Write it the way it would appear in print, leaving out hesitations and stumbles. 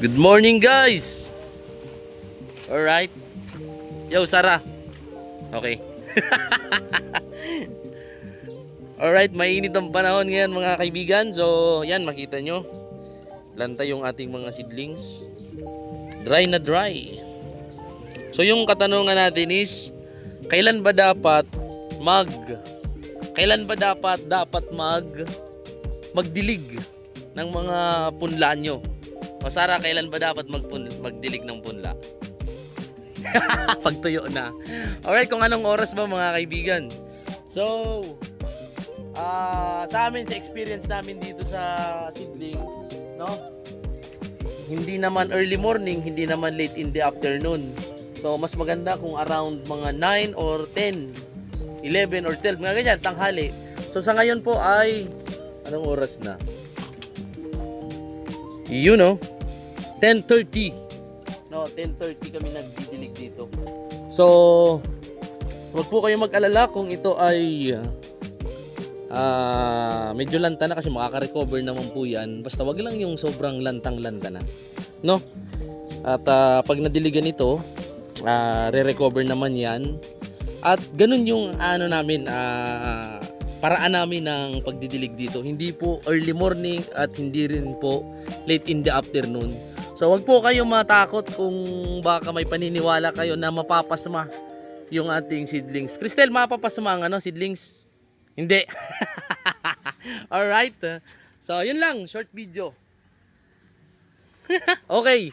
Good morning, guys. Alright. Yo, Sarah. Okay. Alright, mainit ang panahon ngayon mga kaibigan. So, yan, makita nyo. Lantay yung ating mga seedlings. Dry na dry. So, yung katanungan natin is, kailan ba dapat magdilig ng mga punla nyo? O Sarah, kailan ba dapat magdilig ng punla? Pagtuyo na. Alright, kung anong oras ba mga kaibigan? So, sa amin, sa experience namin dito sa seedlings, no? Hindi naman early morning, hindi naman late in the afternoon. So, mas maganda kung around mga 9 or 10, 11 or 12, mga ganyan, tanghali. So, sa ngayon po ay, anong oras na? You know, 10:30. No, 10:30 kami nagdidilig dito. So, wag po kayong mag-alala kung ito ay medyo lanta na kasi makaka-recover naman po yan. Basta wag lang yung sobrang lantang-lanta na. No? At pag nadiligan ito, re-recover naman yan. At ganun yung namin, paraan namin ng pagdidilig dito. Hindi po early morning at hindi rin po late in the afternoon. So wag po kayo matakot kung baka may paniniwala kayo na mapapasma yung ating seedlings. Cristel, mapapasma ang seedlings? Hindi. Alright. So yun lang, short video. Okay.